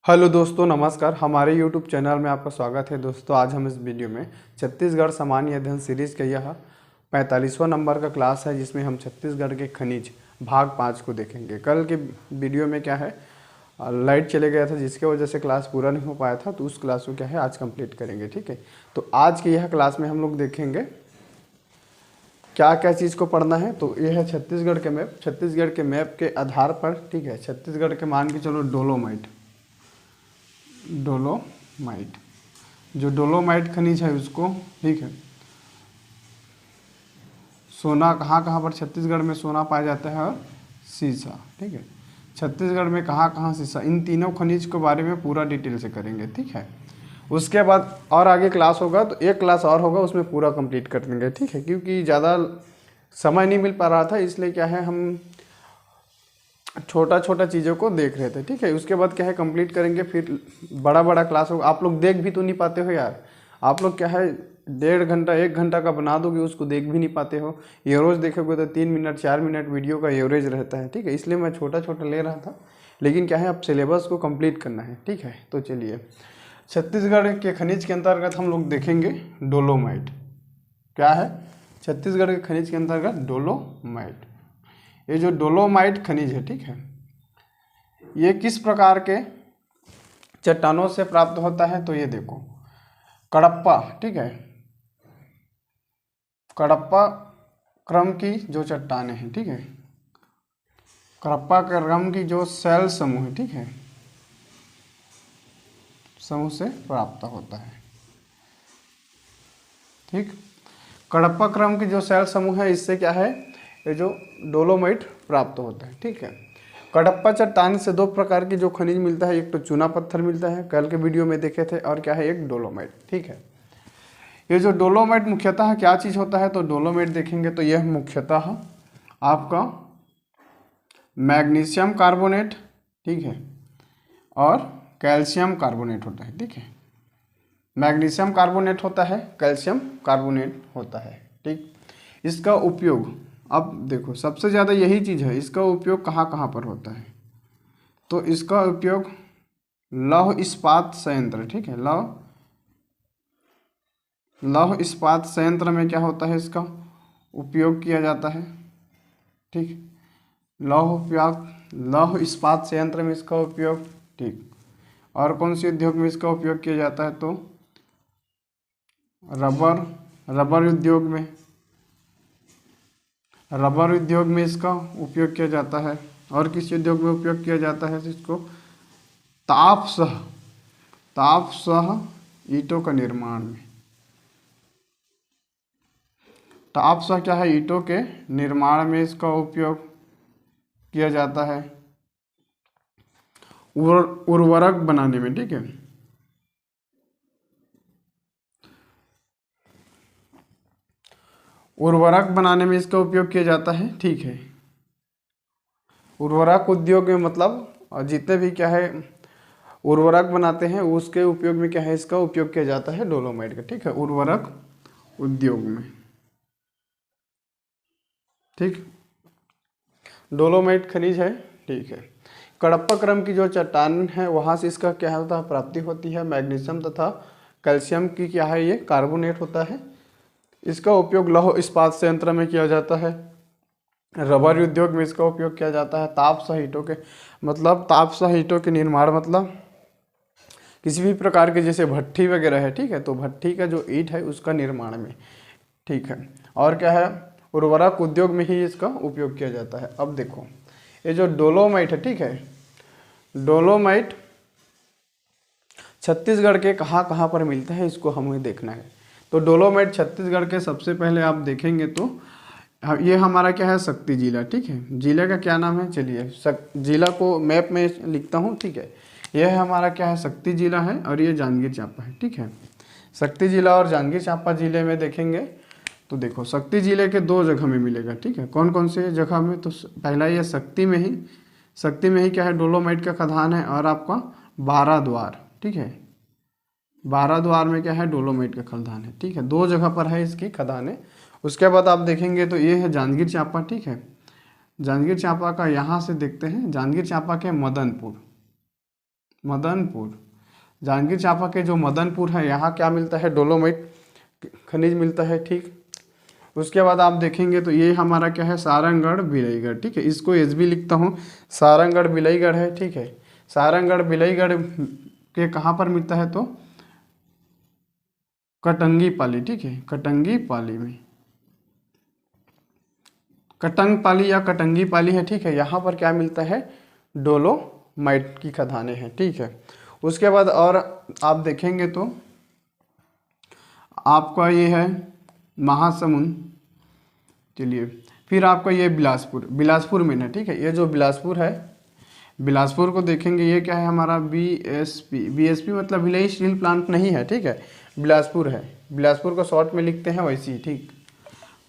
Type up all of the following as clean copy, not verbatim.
Hello दोस्तों, नमस्कार। हमारे यूट्यूब चैनल में आपका स्वागत है। दोस्तों, आज हम इस वीडियो में छत्तीसगढ़ सामान्य अध्ययन सीरीज का यह 45वां नंबर का क्लास है, जिसमें हम छत्तीसगढ़ के खनिज भाग 5 को देखेंगे। कल के वीडियो में क्या है, लाइट चले गया था, जिसके वजह से क्लास पूरा नहीं हो पाया था, तो उस क्लास को क्या है आज कंप्लीट करेंगे। ठीक है, तो आज की यह क्लास में हम लोग देखेंगे क्या क्या चीज़ को पढ़ना है। तो यह है छत्तीसगढ़ के मैप। छत्तीसगढ़ के मैप के आधार पर, ठीक है, छत्तीसगढ़ के मान के चलो डोलोमाइट, जो डोलोमाइट खनिज है उसको, ठीक है, सोना कहाँ कहाँ पर छत्तीसगढ़ में सोना पाया जाता है, और सीसा। ठीक है, छत्तीसगढ़ में कहाँ कहाँ सीसा, इन तीनों खनिज के बारे में पूरा डिटेल से करेंगे। ठीक है, उसके बाद और आगे क्लास होगा, तो एक क्लास और होगा, उसमें पूरा कंप्लीट कर देंगे। ठीक है, क्योंकि ज़्यादा समय नहीं मिल पा रहा था, इसलिए क्या है हम छोटा छोटा चीज़ों को देख रहे थे। ठीक है, उसके बाद क्या है कंप्लीट करेंगे, फिर बड़ा बड़ा क्लास होगा। आप लोग देख भी तो नहीं पाते हो यार, आप लोग क्या है 1.5 घंटा 1 घंटा का बना दोगे, उसको देख भी नहीं पाते हो। एवरेज देखोगे तो 3 मिनट 4 मिनट वीडियो का एवरेज रहता है। ठीक है, इसलिए मैं छोटा छोटा ले रहा था, लेकिन क्या है अब सिलेबस को कंप्लीट करना है। ठीक है, तो चलिए, छत्तीसगढ़ के खनिज के अंतर्गत हम लोग देखेंगे डोलोमाइट। क्या है छत्तीसगढ़ के खनिज के अंतर्गत? डोलोमाइट। ये जो डोलोमाइट खनिज है, ठीक है, ये किस प्रकार के चट्टानों से प्राप्त होता है? तो ये देखो, कडप्पा, ठीक है, कडप्पा क्रम की जो चट्टानें हैं, ठीक है, कडप्पा क्रम की जो शैल समूह है, ठीक है, समूह से प्राप्त होता है। ठीक, कडप्पा क्रम की जो शैल समूह है, इससे क्या है, ये जो डोलोमाइट प्राप्त होता है। ठीक है, कडप्पा चट्टान से 2 प्रकार की जो खनिज मिलता है, एक तो चूना पत्थर मिलता है, कल के वीडियो में देखे थे, और क्या है एक डोलोमाइट। ठीक है, ये जो डोलोमाइट मुख्यतः क्या चीज़ होता है, तो डोलोमाइट देखेंगे तो यह मुख्यतः आपका मैग्नीशियम कार्बोनेट, ठीक है, और कैल्शियम कार्बोनेट होता है। ठीक है, मैग्नीशियम कार्बोनेट होता है, कैल्शियम कार्बोनेट होता है। ठीक, इसका उपयोग, अब देखो सबसे ज़्यादा यही चीज़ है, इसका उपयोग कहाँ कहाँ पर होता है? तो इसका उपयोग लौह इस्पात संयंत्र, ठीक है, लौह इस्पात संयंत्र में क्या होता है, इसका उपयोग किया जाता है। ठीक, लौह इस्पात संयंत्र में इसका उपयोग। ठीक, और कौन सी उद्योग में इसका उपयोग किया जाता है? तो रबर उद्योग में, रबर उद्योग में इसका उपयोग किया जाता है। और किस उद्योग में उपयोग किया जाता है? तो इसको तापसह ईंटों का निर्माण में, तापसह क्या है, ईंटों के निर्माण में इसका उपयोग किया जाता है, उर्वरक बनाने में। ठीक है, उर्वरक बनाने में इसका उपयोग किया जाता है। ठीक है, उर्वरक उद्योग में मतलब जितने भी क्या है उर्वरक बनाते हैं, उसके उपयोग में क्या है, इसका उपयोग किया जाता है डोलोमाइट का। ठीक है, उर्वरक उद्योग में। ठीक, डोलोमाइट खनिज है। ठीक है, कडप्पा क्रम की जो चट्टान है, वहाँ से इसका क्या होता है, प्राप्ति होती है। मैग्नीशियम तथा कैल्शियम की क्या है, ये कार्बोनेट होता है। इसका उपयोग लौह इस्पात संयंत्र में किया जाता है, रबर उद्योग में इसका उपयोग किया जाता है। तापसह ईंटों के, मतलब तापसह ईंटों के निर्माण, मतलब किसी भी प्रकार के जैसे भट्ठी वगैरह है, ठीक है, तो भट्ठी का जो ईंट है उसका निर्माण में। ठीक है, और क्या है, उर्वरक उद्योग में ही इसका उपयोग किया जाता है। अब देखो, ये जो डोलोमाइट है, ठीक है, डोलोमाइट छत्तीसगढ़ के कहाँ कहाँ पर मिलता है, इसको हमें देखना है। तो डोलोमाइट छत्तीसगढ़ के सबसे पहले आप देखेंगे तो ये हमारा क्या है, शक्ति जिला। ठीक है, जिले का क्या नाम है, चलिए जिला को मैप में लिखता हूँ। ठीक है, यह हमारा क्या है, शक्ति जिला है, और ये जांजगीर चांपा है। ठीक है, शक्ति जिला और जांजगीर चांपा जिले में देखेंगे तो देखो, शक्ति जिले के 2 जगह में मिलेगा। ठीक है, कौन कौन से जगह में? तो पहला ये शक्ति में ही क्या है, डोलोमाइट का खदान है, और आपका बाराद्वार। ठीक है, बाराद्वार में क्या है, डोलोमाइट का खदान है। ठीक है, 2 जगह पर है इसकी खदान है। उसके बाद आप देखेंगे तो ये है जांजगीर चांपा। ठीक है, जांजगीर चांपा का यहाँ से देखते हैं, जांजगीर चांपा के मदनपुर, मदनपुर, जांजगीर चांपा के जो मदनपुर है यहाँ क्या मिलता है, डोलोमाइट खनिज मिलता है। ठीक, उसके बाद आप देखेंगे तो ये हमारा क्या है, सारंगगढ़ बिलईगढ़। ठीक है, इसको एसबी लिखता हूँ, सारंगगढ़ बिलईगढ़ है। ठीक है, सारंगगढ़ बिलईगढ़ के कहाँ पर मिलता है, तो कटंगी पाली। ठीक है, कटंगी पाली में, कटंग पाली या कटंगी पाली है। ठीक है, यहाँ पर क्या मिलता है, डोलोमाइट की खदानें हैं। ठीक है, उसके बाद और आप देखेंगे तो आपका ये है महासमुंद। चलिए, फिर आपका ये बिलासपुर, बिलासपुर में ना। ठीक है, ये जो बिलासपुर है, बिलासपुर को देखेंगे, ये क्या है हमारा, बीएसपी। बीएसपी मतलब भिलाई स्टील प्लांट नहीं है। ठीक है, बिलासपुर है, बिलासपुर को शॉर्ट में लिखते हैं वैसे ही। ठीक,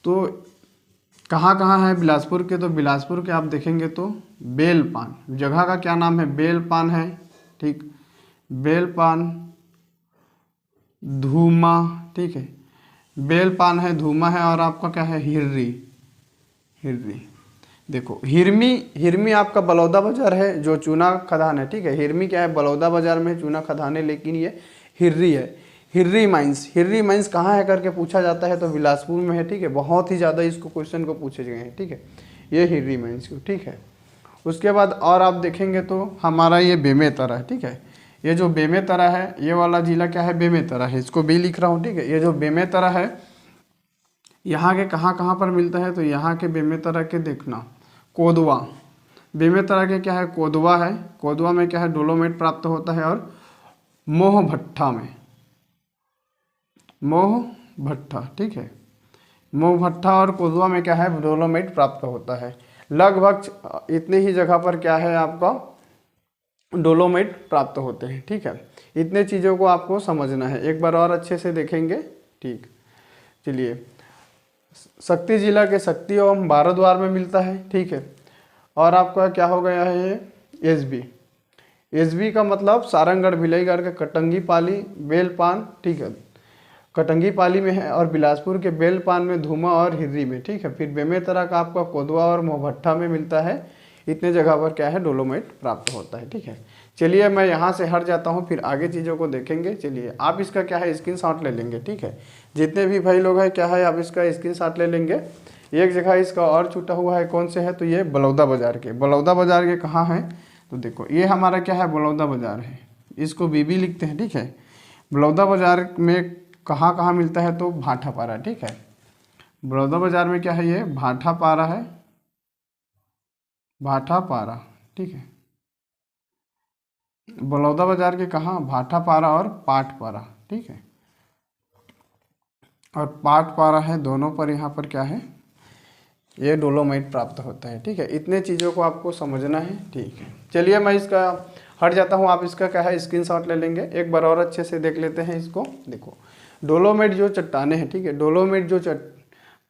तो कहाँ कहाँ है बिलासपुर के, तो बिलासपुर के आप देखेंगे तो बेलपान, जगह का क्या नाम है, बेलपान है। ठीक, बेलपान, धूमा। ठीक है, बेलपान है, धूमा है, और आपका क्या है, हिर्री। हिर्री देखो, हिरमी, हिरमी आपका बलौदा बाजार है जो चूना खदान है। ठीक है, हिरमी क्या है, बलौदा बाजार में चूना खदान है, लेकिन ये हिर्री है। हिर्री माइंस, हिर्री माइंस कहाँ है करके पूछा जाता है तो बिलासपुर में है। ठीक है, बहुत ही ज़्यादा इसको क्वेश्चन को पूछे गए हैं। ठीक है, ये हिर्री माइंस को। ठीक है, उसके बाद और आप देखेंगे तो हमारा ये बेमेतरा है। ठीक है, ये जो बेमेतरा है, ये वाला जिला क्या है, बेमेतरा है, इसको बी लिख रहा हूँ। ठीक है, ये जो बेमेतरा है यहाँ के कहाँ कहाँ पर मिलता है, तो यहाँ के बेमेतरा के देखना, कोदवा, बेमेतरा के क्या है, कोदवा है। कोदवा में क्या है, डोलोमाइट प्राप्त होता है, और मोह भट्टा में, मोह भट्टा। ठीक है, मोह भट्टा और कोदवा में क्या है, डोलोमाइट प्राप्त होता है। लगभग इतने ही जगह पर क्या है आपका, डोलोमाइट प्राप्त होते हैं। ठीक है, इतने चीज़ों को आपको समझना है, एक बार और अच्छे से देखेंगे। ठीक, चलिए, शक्ति जिला के शक्ति एवं बाराद्वार में मिलता है। ठीक है, और आपका क्या हो गया है, ये एसबी। एसबी का मतलब सारंगगढ़ भिलईगढ़ के कटंगी पाली, बेलपान। ठीक है, कटंगी पाली में है, और बिलासपुर के बेलपान में, धूमा और हिर्री में। ठीक है, फिर बेमेतरा का आपका कोदवा और मोहभट्टा में मिलता है। इतने जगह पर क्या है, डोलोमाइट प्राप्त होता है। ठीक है, चलिए मैं यहाँ से हट जाता हूँ, फिर आगे चीज़ों को देखेंगे। चलिए, आप इसका क्या है, स्क्रीनशॉट ले लेंगे। ठीक है, जितने भी भाई लोग हैं क्या है, आप इसका स्क्रीनशॉट ले लेंगे। एक जगह इसका और छूटा हुआ है, कौन से है, तो ये बलौदा बाजार के। बलौदा बाजार के कहाँ है, तो देखो ये हमारा क्या है, बलौदा बाजार है, इसको बीबी लिखते हैं। ठीक है, बलौदा बाजार में कहाँ कहाँ मिलता है, तो भाटापारा। ठीक है, बलौदा बाजार में क्या है, ये भाटापारा है, भाटापारा। ठीक है, बलौदा बाजार के कहाँ, भाटापारा और पाटपारा। ठीक है, और पाटपारा है, दोनों पर यहाँ पर क्या है, ये डोलोमाइट प्राप्त होता है। ठीक है, इतने चीज़ों को आपको समझना है। ठीक है, चलिए मैं इसका हट जाता हूँ, आप इसका क्या है, स्क्रीनशॉट ले लेंगे। एक बार और अच्छे से देख लेते हैं इसको। देखो, डोलोमाइट जो चट्टाने हैं, ठीक है, डोलोमाइट जो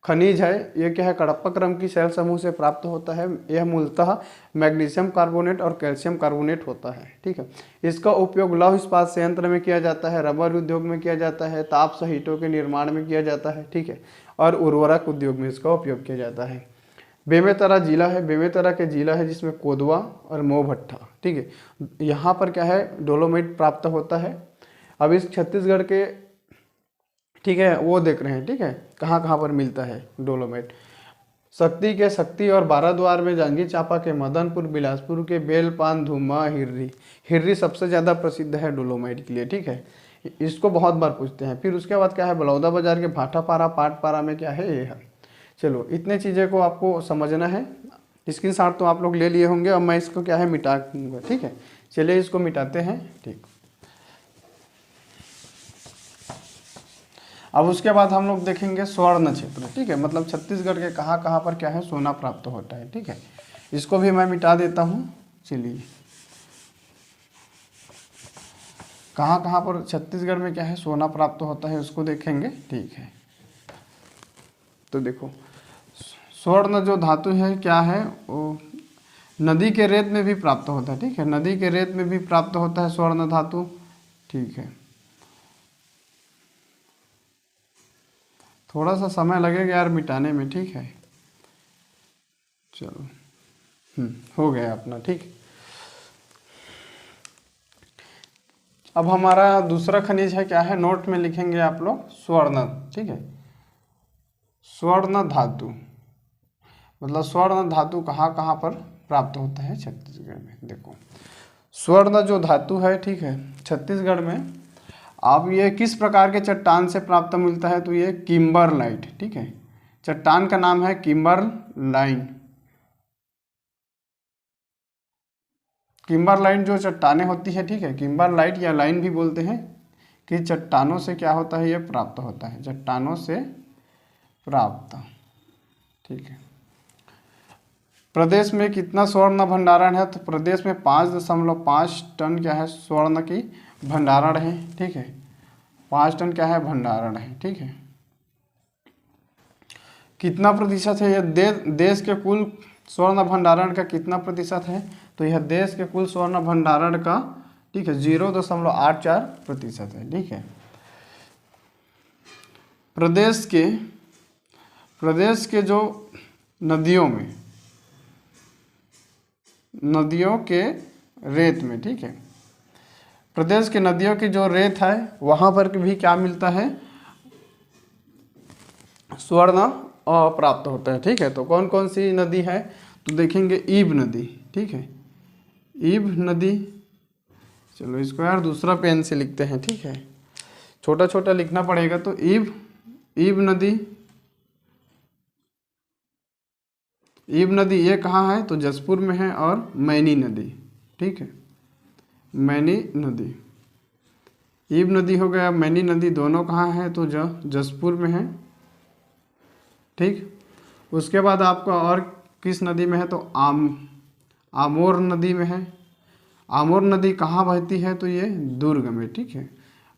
खनिज है, ये क्या है, कडप्पा क्रम की शैल समूह से प्राप्त होता है। यह मूलतः मैग्नीशियम कार्बोनेट और कैल्शियम कार्बोनेट होता है। ठीक है, इसका उपयोग लौह इस्पात संयंत्र में किया जाता है, रबर उद्योग में किया जाता है, ताप सहितों के निर्माण में किया जाता है। ठीक है, और उर्वरक उद्योग में इसका उपयोग किया जाता है। बेमेतरा जिला है, बेमेतरा के जिला है जिसमें कोदवा और मोहभट्टा। ठीक है, यहाँ पर क्या है, डोलोमाइट प्राप्त होता है। अब इस छत्तीसगढ़ के, ठीक है, वो देख रहे हैं। ठीक है, कहाँ कहाँ पर मिलता है डोलोमाइट, शक्ति के शक्ति और बाराद्वार में, जांजगीर चांपा के मदनपुर, बिलासपुर के बेलपान, धूमा, हिर्री। हिर्री सबसे ज़्यादा प्रसिद्ध है डोलोमाइट के लिए। ठीक है, इसको बहुत बार पूछते हैं। फिर उसके बाद क्या है, बलौदा बाजार के भाटापारा, पाटपारा में क्या है, ये है। चलो, इतने चीज़ें को आपको समझना है। स्क्रीनशॉट तो आप लोग ले लिए होंगे, अब मैं इसको क्या है, मिटा दूंगा। ठीक है, चलिए इसको मिटाते हैं। ठीक, अब उसके बाद हम लोग देखेंगे स्वर्ण क्षेत्र। ठीक है, मतलब छत्तीसगढ़ के कहाँ कहाँ पर क्या है, सोना प्राप्त होता है। ठीक है, इसको भी मैं मिटा देता हूँ। चलिए, कहाँ कहाँ पर छत्तीसगढ़ में क्या है, सोना प्राप्त होता है, उसको देखेंगे। ठीक है, तो देखो, स्वर्ण जो धातु है क्या है, वो नदी के रेत में भी प्राप्त होता है। ठीक है, नदी के रेत में भी प्राप्त होता है स्वर्ण धातु। ठीक है, थोड़ा सा समय लगेगा यार मिटाने में। ठीक है, चलो, हो गया अपना। ठीक, अब हमारा दूसरा खनिज है, क्या है, नोट में लिखेंगे आप लोग, स्वर्ण। ठीक है, स्वर्ण धातु, मतलब स्वर्ण धातु कहाँ कहाँ पर प्राप्त होता है, छत्तीसगढ़ में। देखो स्वर्ण जो धातु है, ठीक है, छत्तीसगढ़ में अब ये किस प्रकार के चट्टान से प्राप्त मिलता है, तो ये किम्बरलाइट। ठीक है, चट्टान का नाम है किम्बरलाइन। किम्बरलाइन जो चट्टानें होती है, ठीक है, किम्बरलाइट या लाइन भी बोलते हैं, कि चट्टानों से क्या होता है, ये प्राप्त होता है, चट्टानों से प्राप्त। ठीक है, प्रदेश में कितना स्वर्ण भंडारण है, तो प्रदेश में 5.5 टन क्या है, स्वर्ण की भंडारण है। ठीक है, 5 टन क्या है, भंडारण है। ठीक है, कितना प्रतिशत है ये, देश के कुल स्वर्ण भंडारण का कितना प्रतिशत है, तो यह देश के कुल स्वर्ण भंडारण का, ठीक है, 0.84% है। ठीक है, प्रदेश के जो नदियों के रेत में, ठीक है, प्रदेश के नदियों की जो रेत है वहाँ पर भी क्या मिलता है, स्वर्ण प्राप्त होता है। ठीक है, तो कौन कौन सी नदी है, तो देखेंगे ईब नदी। ठीक है, ईब नदी, चलो इसको यार दूसरा पेन से लिखते हैं। ठीक है, छोटा छोटा लिखना पड़ेगा। तो ईब नदी ये कहाँ है, तो जसपुर में है। और मैनी नदी, ठीक है, मैनी नदी, ईब नदी हो गया, मैनी नदी, दोनों कहाँ है, तो जसपुर में है। ठीक, उसके बाद आपका और किस नदी में है, तो आमोर नदी में है। आमोर नदी कहाँ बहती है, तो ये दुर्ग में। ठीक है,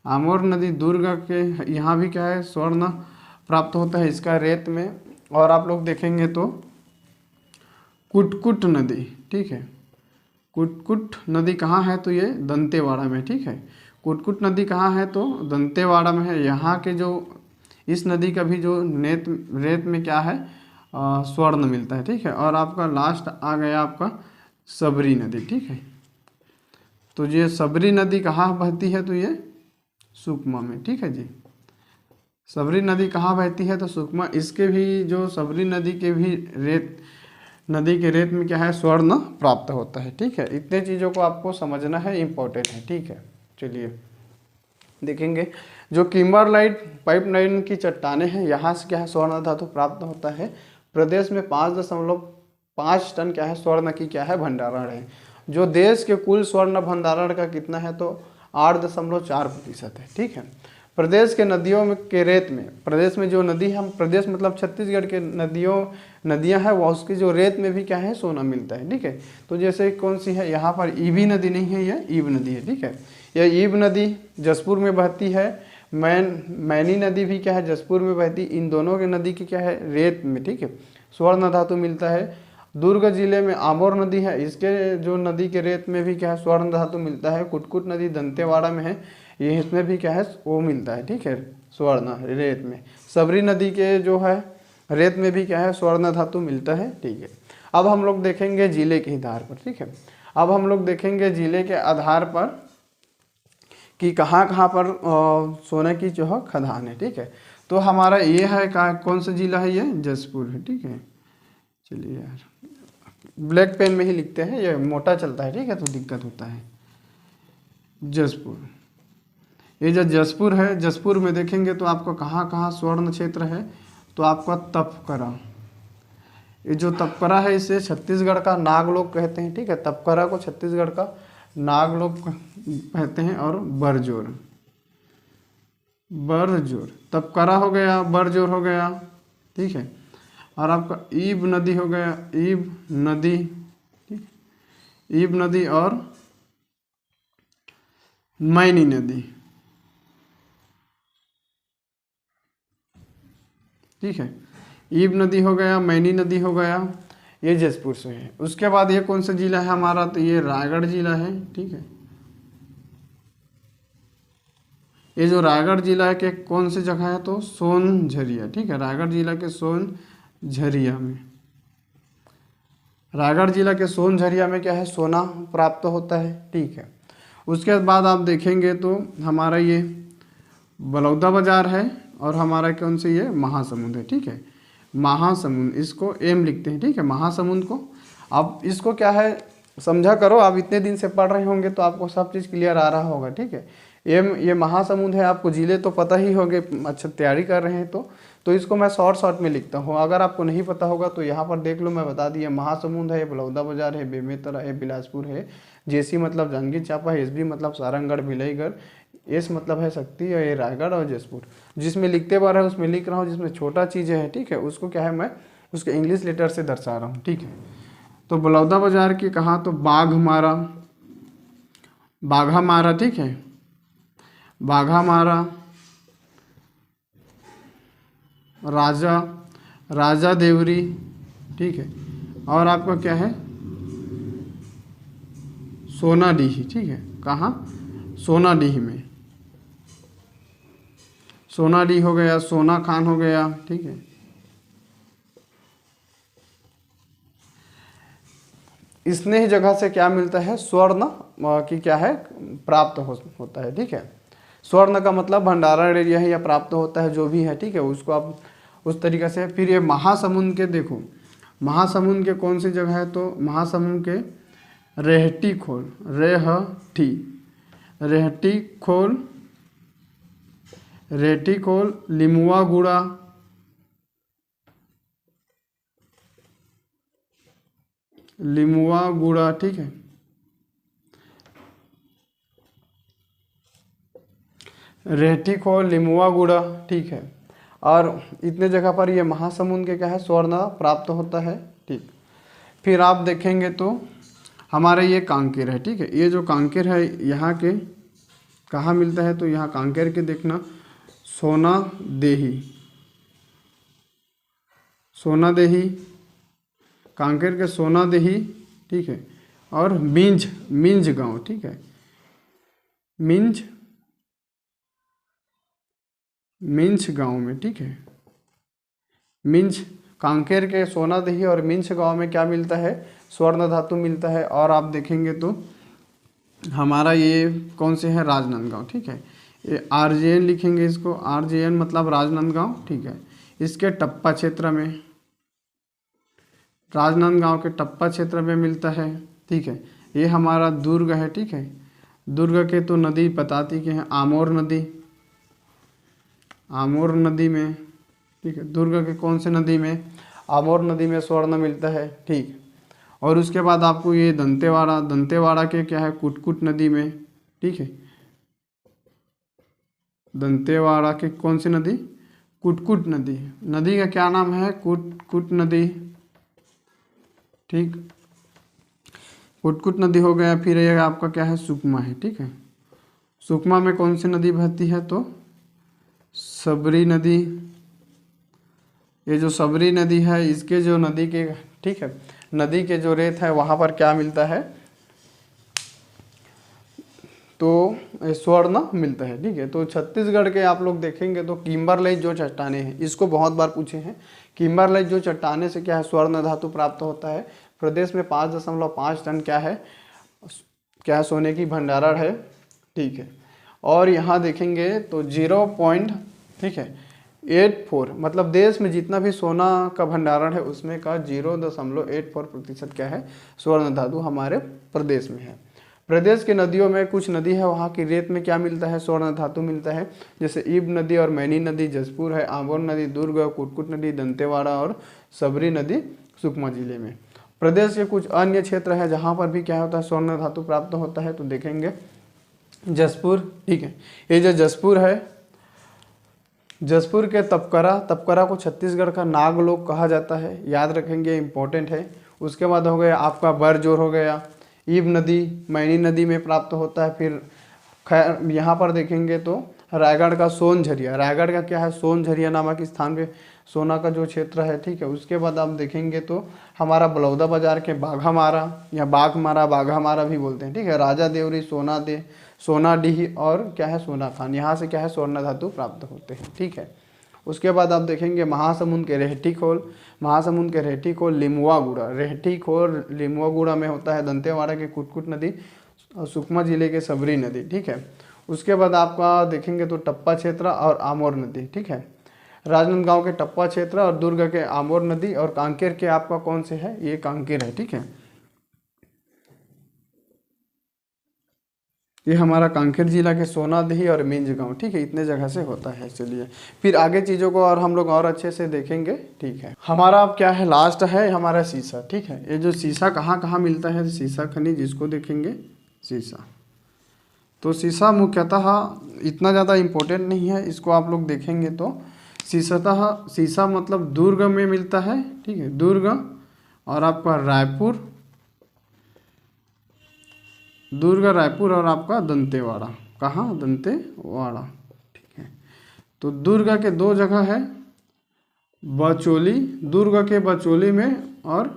आमोर नदी दुर्ग के यहाँ भी क्या है, स्वर्ण प्राप्त होता है इसका रेत में। और आप लोग देखेंगे तो कुटकुट नदी, ठीक है, कुटकुट नदी कहाँ है, तो ये दंतेवाड़ा में। ठीक है, कुटकुट नदी कहाँ है, तो दंतेवाड़ा में है। यहाँ के जो इस नदी का भी जो रेत में क्या है, स्वर्ण मिलता है। ठीक है, और आपका लास्ट आ गया आपका सबरी नदी। ठीक है, तो ये सबरी नदी कहाँ बहती है, तो ये सुकमा में। ठीक है जी, सबरी नदी कहाँ बहती है, तो सुकमा। इसके भी जो सबरी नदी के भी नदी के रेत में क्या है, स्वर्ण प्राप्त होता है। ठीक है, इतने चीज़ों को आपको समझना है, इम्पोर्टेंट है। ठीक है, चलिए देखेंगे जो किम्बरलाइट पाइपलाइन की चट्टानें हैं, यहाँ से क्या है, स्वर्ण धातु प्राप्त होता है। प्रदेश में 5.5 टन क्या है, स्वर्ण की क्या है, भंडारण है। जो देश के कुल स्वर्ण भंडारण का कितना है, तो 8.4% है। ठीक है, प्रदेश के नदियों में के रेत में, प्रदेश में जो नदी है, हम प्रदेश मतलब छत्तीसगढ़ के नदियां हैं, वह उसकी जो रेत में भी क्या है, सोना मिलता है। ठीक है, तो जैसे कौन सी है, यहाँ पर ईबी नदी नहीं है, यह ईब नदी है। ठीक है, यह ईब नदी जसपुर में बहती है। मैनी नदी भी क्या है, जसपुर में बहती। इन दोनों के नदी की क्या है, रेत में, ठीक है, स्वर्ण धातु मिलता है। दुर्ग जिले में आमोर नदी है, इसके जो नदी के रेत में भी क्या है, स्वर्ण धातु मिलता है। कुटकुट नदी दंतेवाड़ा में है, ये इसमें भी क्या है, वो मिलता है। ठीक है, स्वर्ण रेत में। सबरी नदी के जो है रेत में भी क्या है, स्वर्ण धातु मिलता है। ठीक है, अब हम लोग देखेंगे जिले के आधार पर। ठीक है, अब हम लोग देखेंगे जिले के आधार पर कि कहाँ कहाँ पर सोने की जो है खदान है। ठीक है, तो हमारा ये है कौन सा जिला है, ये जसपुर है। ठीक है, चलिए यार ब्लैक पेन में ही लिखते हैं, ये मोटा चलता है। ठीक है, तो दिक्कत होता है। जसपुर, ये जो जसपुर है, जसपुर में देखेंगे तो आपको कहाँ कहाँ स्वर्ण क्षेत्र है, तो आपका तपकरा, ये जो तपकरा है इसे छत्तीसगढ़ का नागलोक कहते हैं। ठीक है, तपकरा को छत्तीसगढ़ का नागलोक कहते हैं। और बरजोर, तपकरा हो गया, बरजोर हो गया। ठीक है, और आपका ईब नदी हो गया, ईब नदी, ठीक, ईब नदी और मैनी नदी। ठीक है, ईब नदी हो गया, मैनी नदी हो गया, ये जसपुर से है। उसके बाद ये कौन सा जिला है हमारा, तो ये रायगढ़ जिला है। ठीक है, ये जो रायगढ़ जिला के कौन सी जगह है, तो सोनझरिया। ठीक है, रायगढ़ जिला के सोनझरिया में, रायगढ़ जिला के सोनझरिया में क्या है, सोना प्राप्त होता है। ठीक है, उसके बाद आप देखेंगे तो हमारा ये बलौदा बाजार है और हमारा कौन से ये महासमुंद है, ठीक है। महासमुंद, इसको एम लिखते हैं, ठीक है, महासमुंद को। अब इसको क्या है समझा करो, आप इतने दिन से पढ़ रहे होंगे तो आपको सब चीज़ क्लियर आ रहा होगा, ठीक है। ये महासमुंद है, आपको जिले तो पता ही होंगे, अच्छा तैयारी कर रहे हैं तो इसको मैं शॉर्ट में लिखता हूँ। अगर आपको नहीं पता होगा तो यहाँ पर देख लो, मैं बता दिया, महासमुंद है, बलौदा बाजार है, बेमेतरा है, बिलासपुर है, जेसी मतलब जांजगीर चांपा है, एसबी मतलब सारंगगढ़ भिलईगढ़, एस मतलब है शक्ति, और ये रायगढ़ और जसपुर। जिसमें लिखते बार है उसमें लिख रहा हूँ, जिसमें छोटा चीज़ें है, ठीक है, उसको क्या है मैं उसके इंग्लिश लेटर से दर्शा रहा हूँ, ठीक है। तो बलौदा बाजार की कहा तो बाघमारा, बाघामारा, ठीक है, बाघामारा, राजा देवरी, ठीक है, और आपका क्या है सोनाडीही, ठीक है, कहाँ सोनाडीही में, सोनाडीह हो गया, सोना खान हो गया, ठीक है। स्नेह जगह से क्या मिलता है, स्वर्ण की क्या है प्राप्त होता है, ठीक है। स्वर्ण का मतलब भंडारण एरिया है या प्राप्त होता है जो भी है, ठीक है, उसको आप उस तरीके से। फिर ये महासमुंद के देखो, महासमुंद के कौन सी जगह है तो महासमुंद के रेहटी खोल, रेहटी खोल, लिमुआ गुड़ा, ठीक है, रेहटी खोल, लिमुआ गुड़ा, ठीक है। और इतने जगह पर ये महासमुंद के क्या है स्वर्ण प्राप्त होता है, ठीक। फिर आप देखेंगे तो हमारे ये कांकेर है, ठीक है, ये जो कांकेर है यहाँ के कहाँ मिलता है तो यहाँ कांकेर के देखना सोना देही, कांकेर के सोना देही, ठीक है, और मिंज गांव, ठीक है, मिंज गांव में, ठीक है, मिंज, कांकेर के सोना देही और मिंज गांव में क्या मिलता है स्वर्ण धातु मिलता है। और आप देखेंगे तो हमारा ये कौन से है राजनांदगांव, ठीक है, ये आरजेएन लिखेंगे इसको, आरजेएन मतलब राजनांदगांव, ठीक है। इसके टप्पा क्षेत्र में, राजनांदगांव के टप्पा क्षेत्र में मिलता है, ठीक है। ये हमारा दुर्ग है, ठीक है, दुर्ग के तो नदी बताती के हैं आमोर नदी में, ठीक है, दुर्ग के कौन से नदी में आमोर नदी में स्वर्ण मिलता है, ठीक। और उसके बाद आपको ये दंतेवाड़ा के क्या है कुटकुट नदी में, ठीक है, दंतेवाड़ा के कौन सी नदी कुटकुट नदी का क्या नाम है कुटकुट नदी, ठीक, कुटकुट नदी हो गया। फिर ये आपका क्या है सुकमा है, ठीक है, सुकमा में कौन सी नदी बहती है तो सबरी नदी। ये जो सबरी नदी है इसके जो नदी के, ठीक है, नदी के जो रेत है वहाँ पर क्या मिलता है तो स्वर्ण मिलता है, ठीक है। तो छत्तीसगढ़ के आप लोग देखेंगे तो किम्बरलाइट जो चट्टाने हैं इसको बहुत बार पूछे हैं, किम्बरलाइट जो चट्टाने से क्या है स्वर्ण धातु प्राप्त होता है। प्रदेश में 5.5 टन क्या है सोने की भंडारण है, ठीक है। और यहाँ देखेंगे तो 0. ठीक है 84 मतलब देश में जितना भी सोना का भंडारण है उसमें का 0.84% क्या है स्वर्ण धातु हमारे प्रदेश में है। प्रदेश की नदियों में कुछ नदी है वहाँ की रेत में क्या मिलता है स्वर्ण धातु मिलता है, जैसे ईब नदी और मैनी नदी जसपुर है, आंबोर नदी दुर्ग, कुटकुट नदी दंतेवाड़ा और सबरी नदी सुकमा जिले में। प्रदेश के कुछ अन्य क्षेत्र है जहाँ पर भी क्या होता है स्वर्ण धातु प्राप्त होता है, तो देखेंगे जसपुर, ठीक है। ये जो जसपुर है, जसपुर के तपकरा को छत्तीसगढ़ का नागलोक कहा जाता है, याद रखेंगे इंपॉर्टेंट है। उसके बाद हो गया आपका बरजोर हो गया, ईब नदी मैनी नदी में प्राप्त होता है। फिर खैर यहाँ पर देखेंगे तो रायगढ़ का सोनझरिया, रायगढ़ का क्या है सोनझरिया नामक स्थान पे सोना का जो क्षेत्र है, ठीक है। उसके बाद आप देखेंगे तो हमारा बलौदा बाजार के बाघामारा या बाघामारा भी बोलते हैं, ठीक है। राजा देवरी, सोनाडीह और क्या है सोना खान, यहाँ से क्या है स्वर्ण धातु प्राप्त होते हैं, ठीक है। उसके बाद आप देखेंगे महासमुंद के रेहटी खोल लिमुआ गुड़ा, रेहटी खोल लिमुआ गुड़ा में होता है। दंतेवाड़ा के कुटकुट नदी और सुकमा जिले के सबरी नदी, ठीक है। उसके बाद आपका देखेंगे तो टप्पा क्षेत्र और आमोर नदी, ठीक है। राजनांदगांव के टप्पा क्षेत्र और दुर्ग के आमोर नदी, और कांकेर के आपका कौन से है, ये कांकेर है, ठीक है। ये हमारा कांकेर जिला के सोनादही और मिंज गांव, ठीक है। इतने जगह से होता है। चलिए फिर आगे चीज़ों को और हम लोग और अच्छे से देखेंगे, ठीक है। हमारा अब क्या है, लास्ट है हमारा सीसा, ठीक है। ये जो सीसा कहाँ कहाँ मिलता है, सीसा खनिज, इसको देखेंगे सीसा। तो सीसा मुख्यतः इतना ज़्यादा इम्पोर्टेंट नहीं है, इसको आप लोग देखेंगे तो सीसा मतलब दुर्ग में मिलता है, ठीक है। दुर्ग और आपका रायपुर, दुर्ग, रायपुर और आपका दंतेवाड़ा, कहाँ, दंतेवाड़ा, ठीक है। तो दुर्ग के दो जगह है, बचोली, दुर्ग के बचोली में, और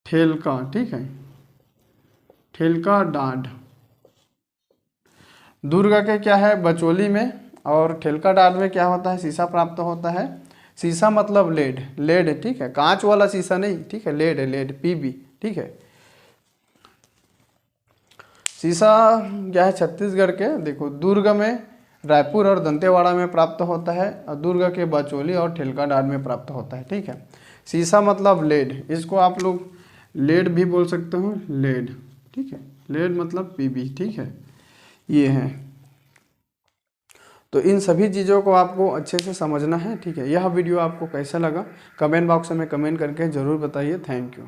ठेलका, ठीक है, ठेलका डांड। दुर्ग के क्या है, बचोली में, और ठेलका डांड में क्या होता है, सीसा प्राप्त होता है। सीसा मतलब लेड, लेड, ठीक है, कांच वाला सीसा नहीं, ठीक है, लेड है, लेड, पीबी, ठीक है। सीसा क्या है, छत्तीसगढ़ के देखो दुर्ग में, रायपुर और दंतेवाड़ा में प्राप्त होता है, और दुर्ग के बचोली और ठेलकाडांड में प्राप्त होता है, ठीक है। सीसा मतलब लेड, इसको आप लोग लेड भी बोल सकते हो, लेड, ठीक है। लेड मतलब पीबी, ठीक है, ये है। तो इन सभी चीज़ों को आपको अच्छे से समझना है, ठीक है। यह वीडियो आपको कैसा लगा, कमेंट बॉक्स में कमेंट करके ज़रूर बताइए। Thank you.